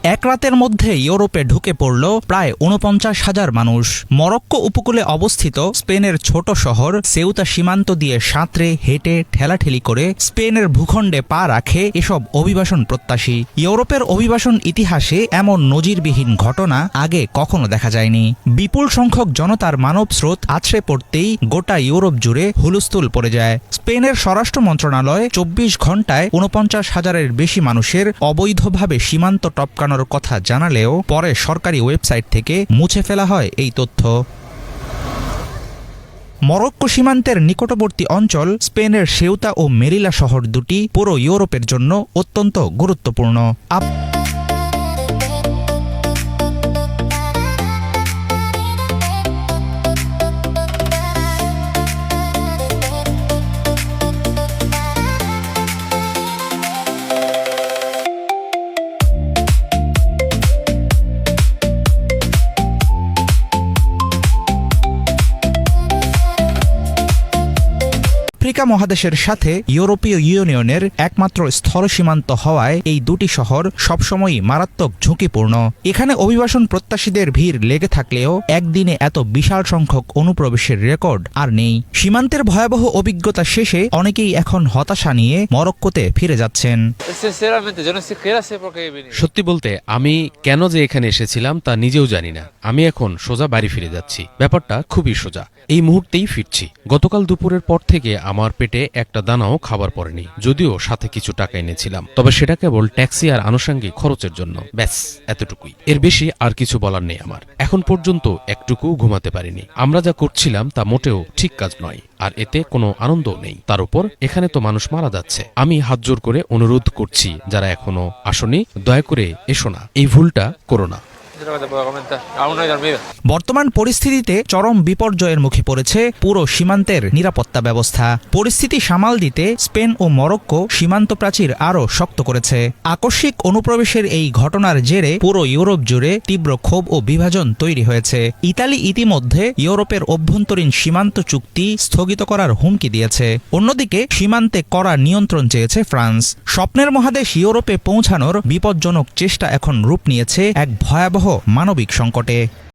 এক রাতের মধ্যে ইউরোপে ঢুকে পড়ল প্রায় ৪৯,০০০ মানুষ। মরক্কো উপকূলে অবস্থিত স্পেনের ছোট শহর সেউতা সীমান্ত দিয়ে সাঁতরে হেঁটে ঠেলাঠেলি করে স্পেনের ভূখণ্ডে পা রাখে এসব অভিবাসন প্রত্যাশী। ইউরোপের অভিবাসন ইতিহাসে এমন নজিরবিহীন ঘটনা আগে কখনো দেখা যায়নি। বিপুল সংখ্যক জনতার মানব স্রোত আছড়ে পড়তেই গোটা ইউরোপ জুড়ে হুলস্থুল পড়ে যায়। স্পেনের স্বরাষ্ট্র মন্ত্রণালয় ২৪ ঘণ্টায় ৪৯,০০০-এর বেশি মানুষের অবৈধভাবে সীমান্ত টপকানোর কথা জানালেও পরে সরকারি ওয়েবসাইট থেকে মুছে ফেলা হয় এই তথ্য। মরক্কো সীমান্তের নিকটবর্তী অঞ্চল স্পেনের সেউতা ও মেরিলা শহর দুটি পুরো ইউরোপের জন্য অত্যন্ত গুরুত্বপূর্ণ। আফ্রিকা মহাদেশের সাথে ইউরোপীয় ইউনিয়নের একমাত্র স্থল সীমান্ত হওয়ায় এই দুটি শহর সবসময়ই মারাত্মক ঝুঁকিপূর্ণ। এখানে অভিবাসন প্রত্যাশীদের ভিড় লেগে থাকলেও একদিনে এত বিশাল সংখ্যক অনুপ্রবেশের রেকর্ড আর নেই। সীমান্তের ভয়াবহ অভিজ্ঞতা শেষে অনেকেই এখন হতাশা নিয়ে মরক্কোতে ফিরে যাচ্ছেন। সত্যি বলতে আমি কেন যে এখানে এসেছিলাম তা নিজেও জানি না। আমি এখন সোজা বাড়ি ফিরে যাচ্ছি। ব্যাপারটা খুবই সোজা, এই মুহূর্তেই ফিরছি। গতকাল দুপুরের পর থেকে আমার পেটে একটা দানাও খাবার পড়েনি, যদিও সাথে কিছু টাকা এনেছিলাম, তবে সেটা কেবল ট্যাক্সি আর আনুষঙ্গিক খরচের জন্য। ব্যাস এতটুকুই, এর বেশি আর কিছু বলার নেই আমার। এখন পর্যন্ত একটুকু ঘুমাতে পারিনি। আমরা যা করছিলাম তা মোটেও ঠিক কাজ নয়, আর এতে কোনো আনন্দও নেই। তার উপর এখানে তো মানুষ মারা যাচ্ছে। আমি হাত জোর করে অনুরোধ করছি, যারা এখনো আসনি, দয়া করে এসো না, এই ভুলটা করো না। বর্তমান পরিস্থিতিতে চরম বিপর্যয়ের মুখে পড়েছে পুরো সীমান্তের নিরাপত্তা ব্যবস্থা। পরিস্থিতি সামাল দিতে স্পেন ও মরক্কো সীমান্ত প্রাচীর আরও শক্ত করেছে। আকস্মিক অনুপ্রবেশের এই ঘটনার জেরে পুরো ইউরোপ জুড়ে তীব্র ক্ষোভ ও বিভাজন তৈরি হয়েছে। ইতালি ইতিমধ্যে ইউরোপের অভ্যন্তরীণ সীমান্ত চুক্তি স্থগিত করার হুমকি দিয়েছে। অন্যদিকে সীমান্তে কড়া নিয়ন্ত্রণ চেয়েছে ফ্রান্স। স্বপ্নের মহাদেশ ইউরোপে পৌঁছানোর বিপজ্জনক চেষ্টা এখন রূপ নিয়েছে এক ভয়াবহ মানবিক সংকটে।